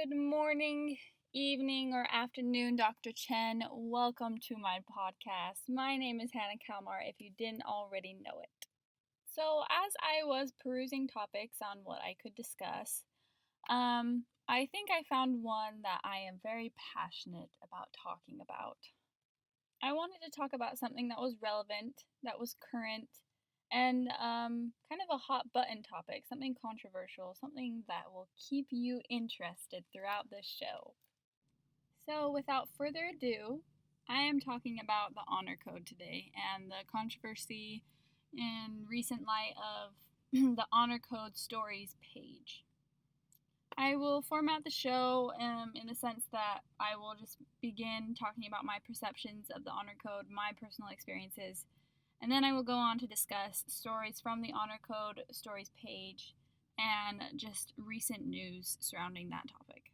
Good morning, evening, or afternoon, Dr. Chen. Welcome to my podcast. My name is Hannah Kalmar, if you didn't already know it. So, as I was perusing topics on what I could discuss, I think I found one that I am very passionate about talking about. I wanted to talk about something that was relevant, that was current, and kind of a hot button topic, something controversial, something that will keep you interested throughout this show. So, without further ado, I am talking about the honor code today and the controversy in recent light of the honor code stories page. I will format the show in the sense that I will just begin talking about my perceptions of the honor code, my personal experiences, and then I will go on to discuss stories from the honor code stories page and just recent news surrounding that topic.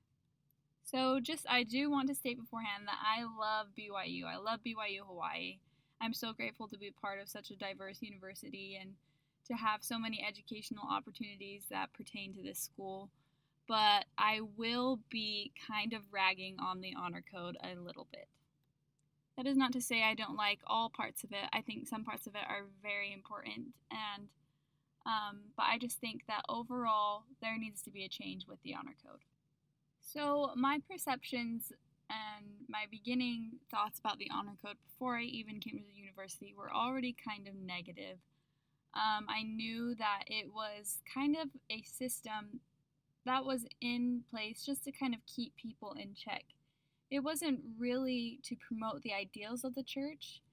So, I do want to state beforehand that I love BYU. I love BYU Hawaii. I'm so grateful to be part of such a diverse university and to have so many educational opportunities that pertain to this school. But I will be kind of ragging on the honor code a little bit. That is not to say I don't like all parts of it. I think some parts of it are very important, and but I just think that overall there needs to be a change with the honor code. So, my perceptions and my beginning thoughts about the honor code before I even came to the university were already kind of negative. I knew that it was kind of a system that was in place just to kind of keep people in check. It wasn't really to promote the ideals of the church,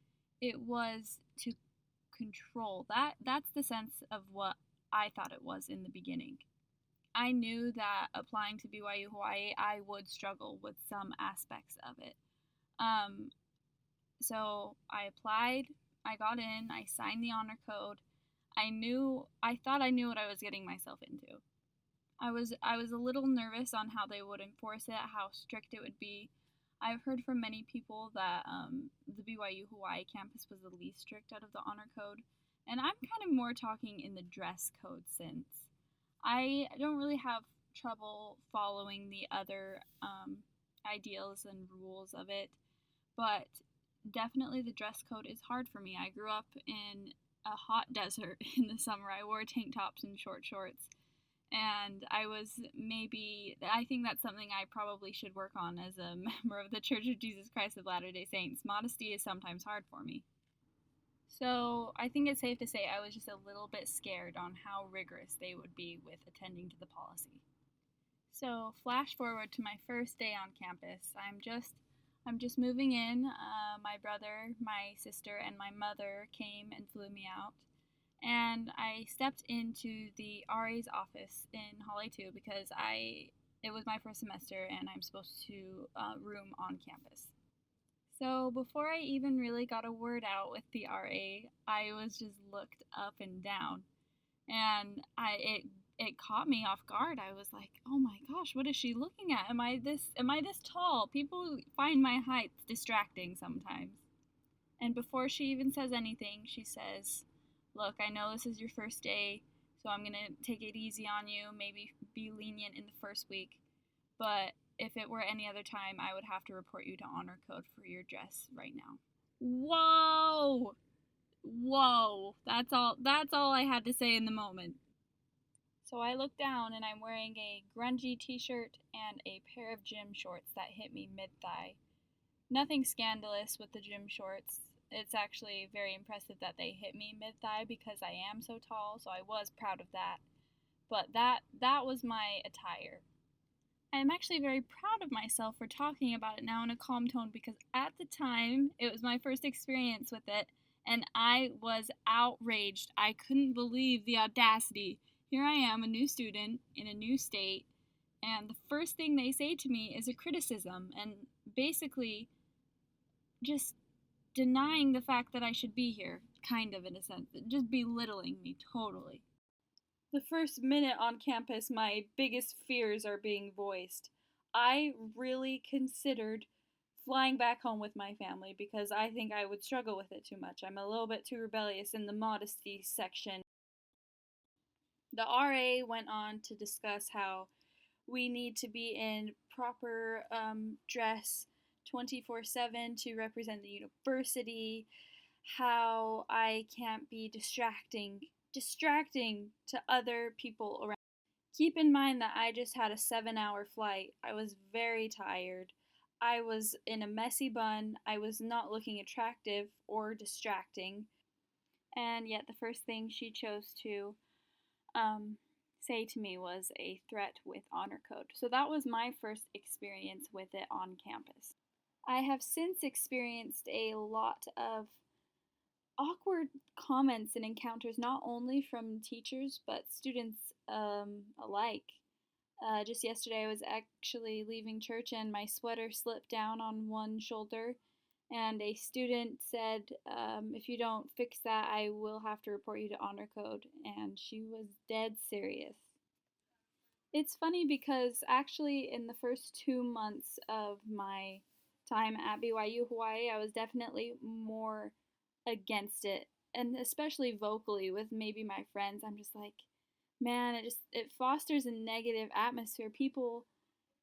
it was to control. That's the sense of what I thought it was in the beginning. I knew that applying to BYU Hawaii, I would struggle with some aspects of it. So I applied, I got in, I signed the honor code. I thought I knew what I was getting myself into. I was a little nervous on how they would enforce it, how strict it would be. I've heard from many people that the BYU Hawaii campus was the least strict out of the honor code, and I'm kind of more talking in the dress code sense. I don't really have trouble following the other ideals and rules of it, but definitely the dress code is hard for me. I grew up in a hot desert in the summer. I wore tank tops and short shorts, and I think that's something I probably should work on as a member of the Church of Jesus Christ of Latter-day Saints. Modesty is sometimes hard for me. So I think it's safe to say I was just a little bit scared on how rigorous they would be with attending to the policy. So flash forward to my first day on campus. I'm just moving in. My brother, my sister, and my mother came and flew me out. And I stepped into the RA's office in Holly 2 because it was my first semester and I'm supposed to room on campus. So before I even really got a word out with the RA, I was just looked up and down, and it caught me off guard. I was like, "Oh my gosh, what is she looking at? Am I this tall?" People find my height distracting sometimes. And before she even says anything, she says, "Look, I know this is your first day, so I'm going to take it easy on you, maybe be lenient in the first week, but if it were any other time, I would have to report you to honor code for your dress right now." Whoa! Whoa. That's all I had to say in the moment. So I look down and I'm wearing a grungy t-shirt and a pair of gym shorts that hit me mid-thigh. Nothing scandalous with the gym shorts. It's actually very impressive that they hit me mid-thigh because I am so tall, so I was proud of that. But that was my attire. I am actually very proud of myself for talking about it now in a calm tone because at the time it was my first experience with it and I was outraged. I couldn't believe the audacity. Here I am, a new student in a new state, and the first thing they say to me is a criticism and basically just denying the fact that I should be here, kind of in a sense, just belittling me totally. The first minute on campus, my biggest fears are being voiced. I really considered flying back home with my family because I think I would struggle with it too much. I'm a little bit too rebellious in the modesty section. The RA went on to discuss how we need to be in proper dress 24/7 to represent the university, how I can't be distracting to other people around. Keep in mind that I just had a 7-hour flight. I was very tired. I was in a messy bun. I was not looking attractive or distracting. And yet, the first thing she chose to um, say to me was a threat with honor code. So that was my first experience with it on campus. I have since experienced a lot of awkward comments and encounters, not only from teachers but students alike. Just yesterday, I was actually leaving church and my sweater slipped down on one shoulder, and a student said, if you don't fix that, I will have to report you to honor code. And she was dead serious. It's funny because actually, in the first 2 months of my time at BYU Hawaii, I was definitely more against it, and especially vocally with maybe my friends. I'm just like, man, it fosters a negative atmosphere. People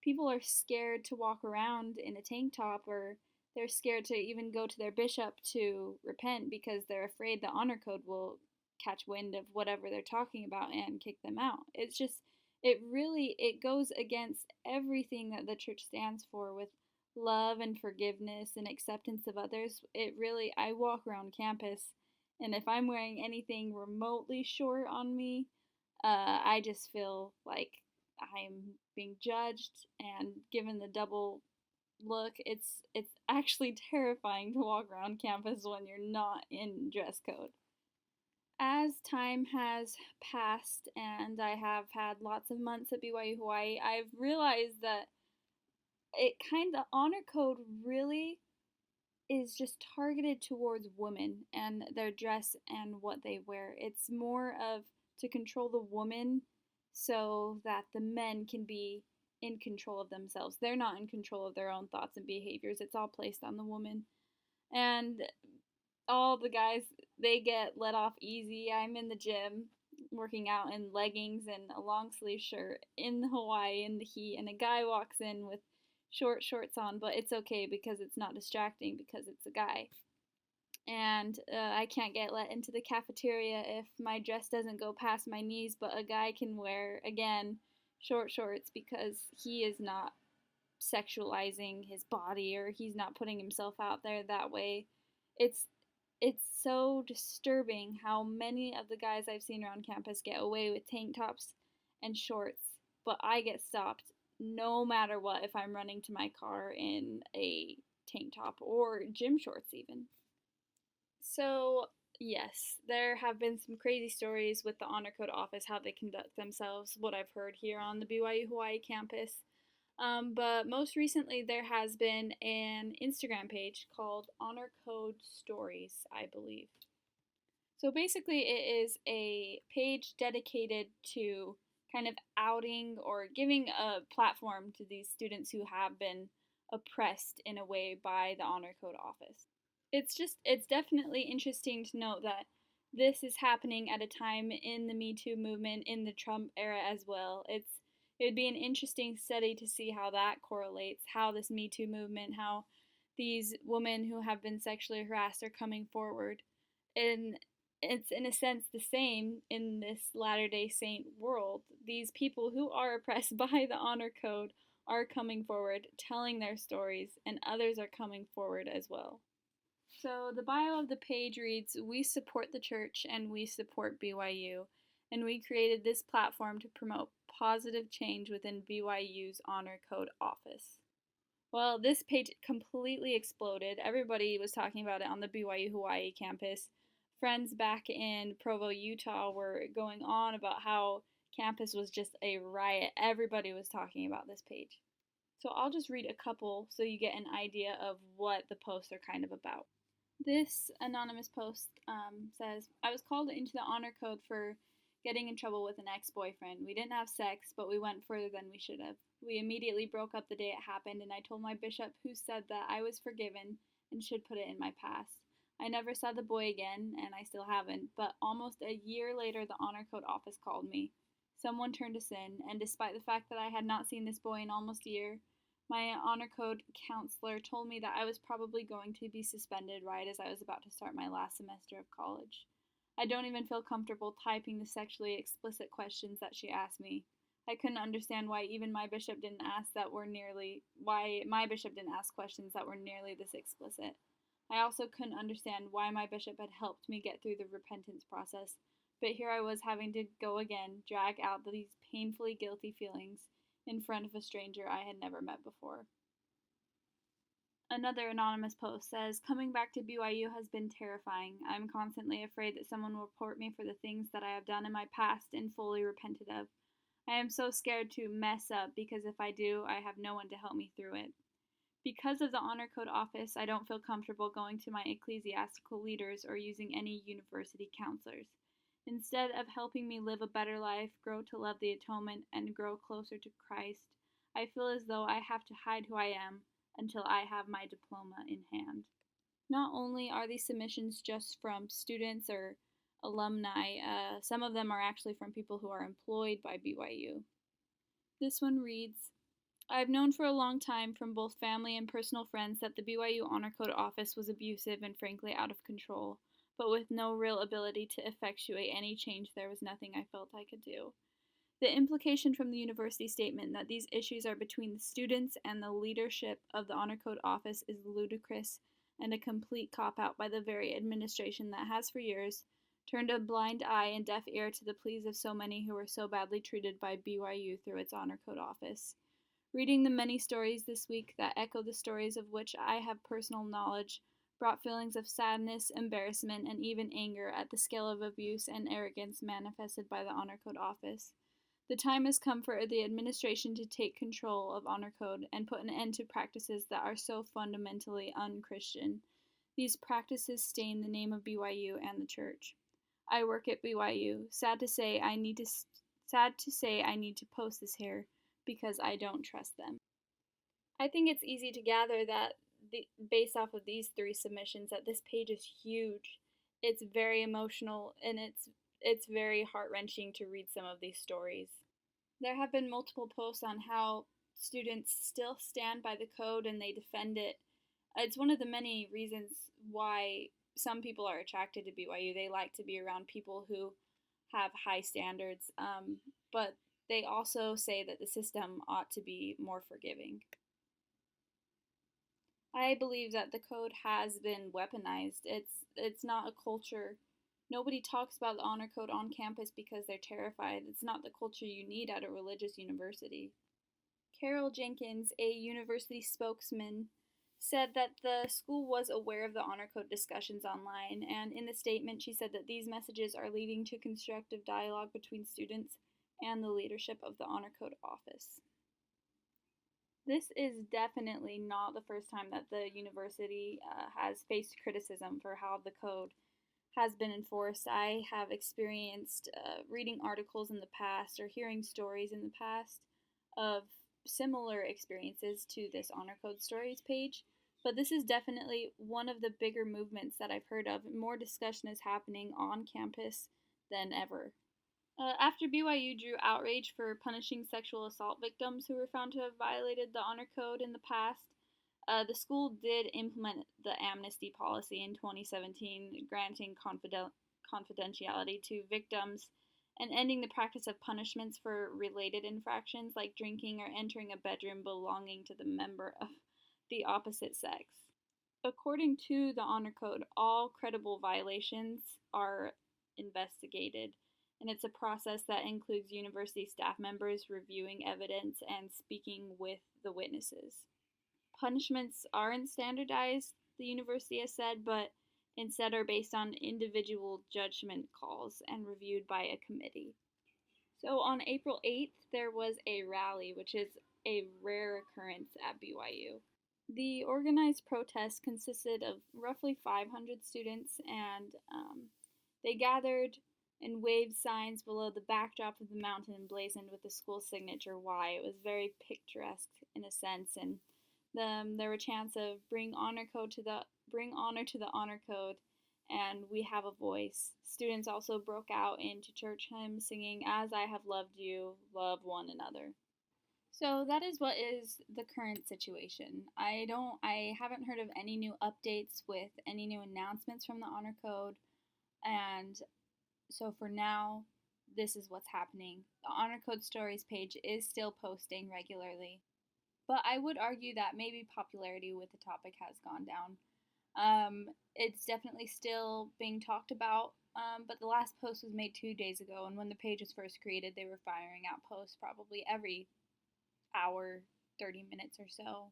are scared to walk around in a tank top, or they're scared to even go to their bishop to repent because they're afraid the honor code will catch wind of whatever they're talking about and kick them out. It's just it goes against everything that the church stands for with love and forgiveness and acceptance of others. I walk around campus, and if I'm wearing anything remotely short on me, I just feel like I'm being judged and given the double look. It's actually terrifying to walk around campus when you're not in dress code. As time has passed and I have had lots of months at BYU Hawaii, I've realized that honor code really is just targeted towards women and their dress and what they wear. It's more of to control the woman so that the men can be in control of themselves. They're not in control of their own thoughts and behaviors. It's all placed on the woman. And all the guys, they get let off easy. I'm in the gym working out in leggings and a long sleeve shirt in Hawaii in the heat, and a guy walks in with short shorts on, but it's okay because it's not distracting because it's a guy. And I can't get let into the cafeteria if my dress doesn't go past my knees, but a guy can wear, again, short shorts because he is not sexualizing his body or he's not putting himself out there that way. It's it's so disturbing how many of the guys I've seen around campus get away with tank tops and shorts, but I get stopped no matter what if I'm running to my car in a tank top or gym shorts even. So, yes, there have been some crazy stories with the Honor Code office, how they conduct themselves, what I've heard here on the BYU Hawaii campus. But most recently, there has been an Instagram page called Honor Code Stories, I believe. So basically, it is a page dedicated to kind of outing or giving a platform to these students who have been oppressed in a way by the Honor Code office. It's definitely interesting to note that this is happening at a time in the Me Too movement in the Trump era as well. It would be an interesting study to see how that correlates, how this Me Too movement, how these women who have been sexually harassed are coming forward. And it's in a sense the same in this Latter-day Saint world. These people who are oppressed by the honor code are coming forward, telling their stories, and others are coming forward as well. So the bio of the page reads, "We support the church and we support BYU, and we created this platform to promote positive change within BYU's Honor Code office." Well, this page completely exploded. Everybody was talking about it on the BYU Hawaii campus. Friends back in Provo, Utah were going on about how campus was just a riot. Everybody was talking about this page. So I'll just read a couple so you get an idea of what the posts are kind of about. This anonymous post says, "I was called into the honor code for getting in trouble with an ex-boyfriend. We didn't have sex, but we went further than we should have. We immediately broke up the day it happened, and I told my bishop, who said that I was forgiven and should put it in my past. I never saw the boy again, and I still haven't, but almost a year later the honor code office called me. Someone turned us in, and despite the fact that I had not seen this boy in almost a year, my honor code counselor told me that I was probably going to be suspended right as I was about to start my last semester of college. I don't even feel comfortable typing the sexually explicit questions that she asked me. I couldn't understand why my bishop didn't ask questions that were nearly this explicit. I also couldn't understand why my bishop had helped me get through the repentance process, but here I was having to go again, drag out these painfully guilty feelings in front of a stranger I had never met before. Another anonymous post says, "Coming back to BYU has been terrifying. I'm constantly afraid that someone will report me for the things that I have done in my past and fully repented of. I am so scared to mess up because if I do, I have no one to help me through it. Because of the Honor Code office, I don't feel comfortable going to my ecclesiastical leaders or using any university counselors. Instead of helping me live a better life, grow to love the atonement, and grow closer to Christ, I feel as though I have to hide who I am until I have my diploma in hand." Not only are these submissions just from students or alumni, some of them are actually from people who are employed by BYU. This one reads, "I've known for a long time from both family and personal friends that the BYU Honor Code office was abusive and frankly out of control, but with no real ability to effectuate any change, there was nothing I felt I could do. The implication from the university statement that these issues are between the students and the leadership of the Honor Code office is ludicrous and a complete cop-out by the very administration that has for years turned a blind eye and deaf ear to the pleas of so many who were so badly treated by BYU through its Honor Code office. Reading the many stories this week that echo the stories of which I have personal knowledge brought feelings of sadness, embarrassment, and even anger at the scale of abuse and arrogance manifested by the Honor Code office. The time has come for the administration to take control of Honor Code and put an end to practices that are so fundamentally unchristian. These practices stain the name of BYU and the church. I work at BYU. Sad to say I need to post this here because I don't trust them." I think it's easy to gather that based off of these three submissions that this page is huge. It's very emotional and it's very heart-wrenching to read some of these stories. There have been multiple posts on how students still stand by the code and they defend it. It's one of the many reasons why some people are attracted to BYU. They like to be around people who have high standards, but they also say that the system ought to be more forgiving. I believe that the code has been weaponized. It's not a culture. Nobody talks about the honor code on campus because they're terrified. It's not the culture you need at a religious university. Carol Jenkins, a university spokesman, said that the school was aware of the honor code discussions online, and in the statement she said that these messages are leading to constructive dialogue between students and the leadership of the honor code office. This is definitely not the first time that the university has faced criticism for how the code has been enforced. I have experienced reading articles in the past or hearing stories in the past of similar experiences to this Honor Code Stories page, but this is definitely one of the bigger movements that I've heard of. More discussion is happening on campus than ever. After BYU drew outrage for punishing sexual assault victims who were found to have violated the Honor Code in the past, the school did implement the amnesty policy in 2017, granting confidentiality to victims and ending the practice of punishments for related infractions like drinking or entering a bedroom belonging to the member of the opposite sex. According to the Honor Code, all credible violations are investigated, and it's a process that includes university staff members reviewing evidence and speaking with the witnesses. Punishments aren't standardized, the university has said, but instead are based on individual judgment calls and reviewed by a committee. So on April 8th, there was a rally, which is a rare occurrence at BYU. The organized protest consisted of roughly 500 students, and they gathered and waved signs below the backdrop of the mountain emblazoned with the school signature Y. It was very picturesque in a sense, and there were chants of bring honor to the honor code, and we have a voice. Students also broke out into church hymns singing, "As I have loved you, love one another." So that is what is the current situation. I haven't heard of any new updates with any new announcements from the honor code, and so for now, this is what's happening. The honor code stories page is still posting regularly, but I would argue that maybe popularity with the topic has gone down. It's definitely still being talked about, but the last post was made 2 days ago, and when the page was first created, they were firing out posts probably every hour, 30 minutes or so.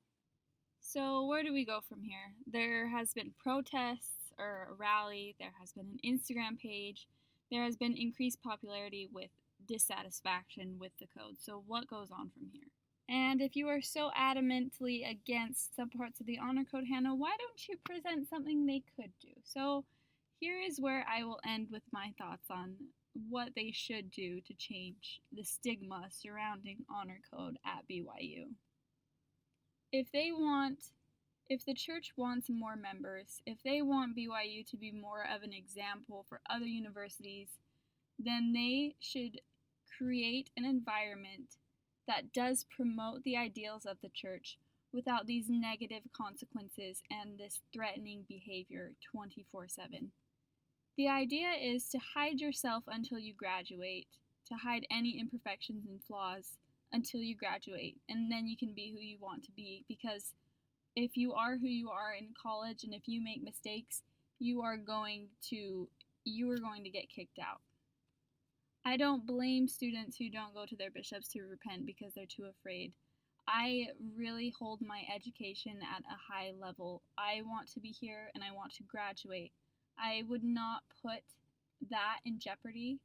So, where do we go from here? There has been protests or a rally, there has been an Instagram page, there has been increased popularity with dissatisfaction with the code. So, what goes on from here? And if you are so adamantly against some parts of the honor code, Hannah, why don't you present something they could do? So, here is where I will end with my thoughts on what they should do to change the stigma surrounding honor code at BYU. If the church wants more members, if they want BYU to be more of an example for other universities, then they should create an environment that does promote the ideals of the church without these negative consequences and this threatening behavior 24/7. The idea is to hide yourself until you graduate, to hide any imperfections and flaws until you graduate, and then you can be who you want to be, because if you are who you are in college and if you make mistakes, you are going to get kicked out. I don't blame students who don't go to their bishops to repent because they're too afraid. I really hold my education at a high level. I want to be here and I want to graduate. I would not put that in jeopardy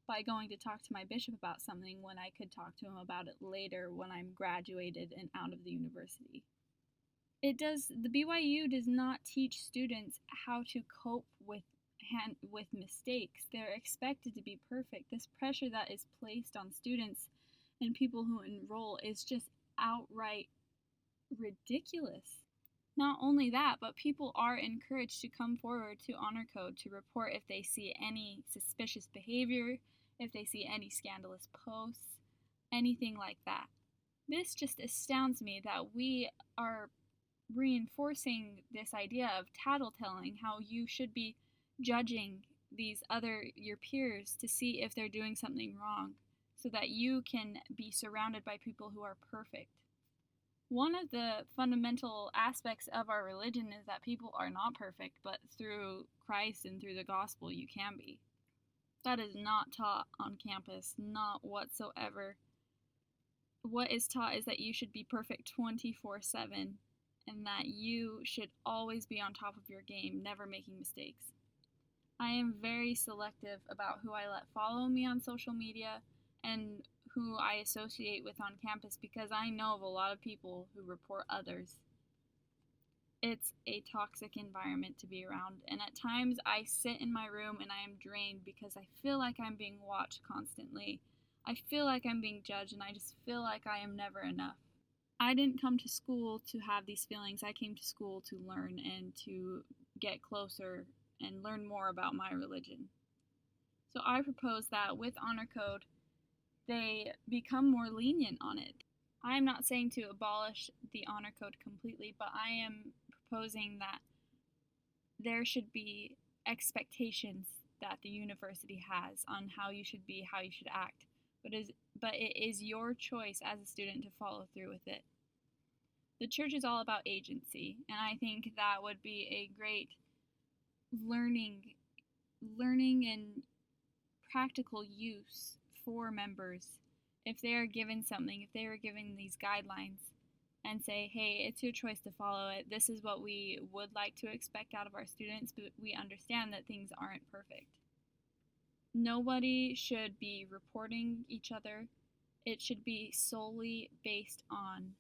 by going to talk to my bishop about something when I could talk to him about it later when I'm graduated and out of the university. The BYU does not teach students how to cope with mistakes. They're expected to be perfect. This pressure that is placed on students and people who enroll is just outright ridiculous. Not only that, but people are encouraged to come forward to honor code to report if they see any suspicious behavior, if they see any scandalous posts, anything like that. This just astounds me that we are reinforcing this idea of tattletelling, how you should be judging your peers to see if they're doing something wrong so that you can be surrounded by people who are perfect. One of the fundamental aspects of our religion is that people are not perfect, but through Christ and through the gospel you can be. That is not taught on campus, not whatsoever. What is taught is that you should be perfect 24/7 and that you should always be on top of your game, never making mistakes. I am very selective about who I let follow me on social media and who I associate with on campus because I know of a lot of people who report others. It's a toxic environment to be around, and at times I sit in my room and I am drained because I feel like I'm being watched constantly. I feel like I'm being judged, and I just feel like I am never enough. I didn't come to school to have these feelings. I came to school to learn and to get closer and learn more about my religion. So I propose that with honor code, they become more lenient on it. I'm not saying to abolish the honor code completely, but I am proposing that there should be expectations that the university has on how you should be, how you should act. But it is your choice as a student to follow through with it. The church is all about agency, and I think that would be a great learning and practical use for members if they are given something, if they are given these guidelines and say, hey, it's your choice to follow it. This is what we would like to expect out of our students, but we understand that things aren't perfect. Nobody should be reporting each other. It should be solely based on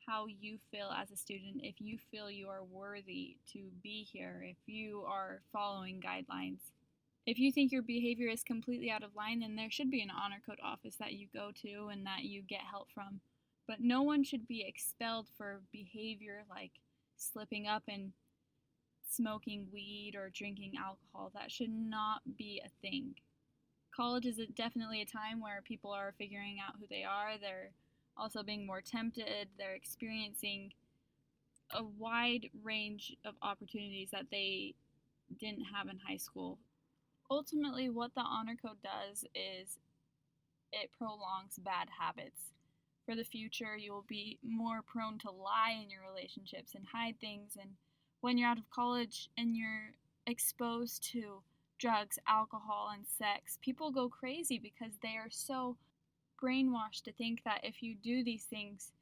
how you feel as a student, if you feel you are worthy to be here, if you are following guidelines. If you think your behavior is completely out of line, then there should be an honor code office that you go to and that you get help from. But no one should be expelled for behavior like slipping up and smoking weed or drinking alcohol. That should not be a thing. College is definitely a time where people are figuring out who they are. They're also being more tempted. They're experiencing a wide range of opportunities that they didn't have in high school. Ultimately, what the honor code does is it prolongs bad habits. For the future, you will be more prone to lie in your relationships and hide things. And when you're out of college and you're exposed to drugs, alcohol, and sex, people go crazy because they are so brainwashed to think that if you do these things,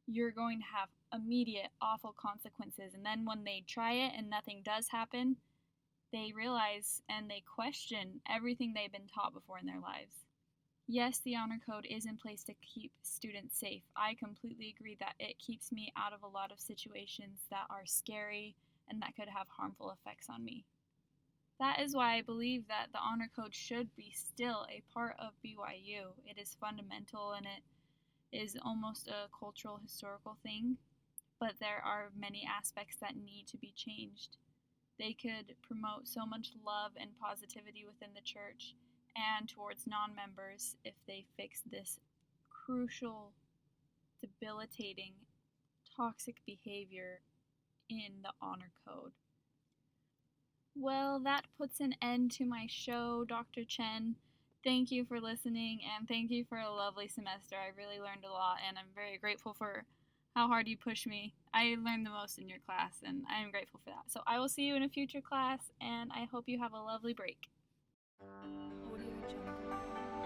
you're going to have immediate awful consequences. And then when they try it and nothing does happen, they realize and they question everything they've been taught before in their lives. Yes, the honor code is in place to keep students safe. I completely agree that it keeps me out of a lot of situations that are scary and that could have harmful effects on me. That is why I believe that the honor code should be still a part of BYU. It is fundamental and it is almost a cultural, historical thing, but there are many aspects that need to be changed. They could promote so much love and positivity within the church and towards non-members if they fix this crucial, debilitating, toxic behavior in the honor code. Well, that puts an end to my show, Dr. Chen. Thank you for listening and thank you for a lovely semester. I really learned a lot and I'm very grateful for how hard you pushed me. I learned the most in your class and I am grateful for that. So I will see you in a future class and I hope you have a lovely break. Audio Jungle.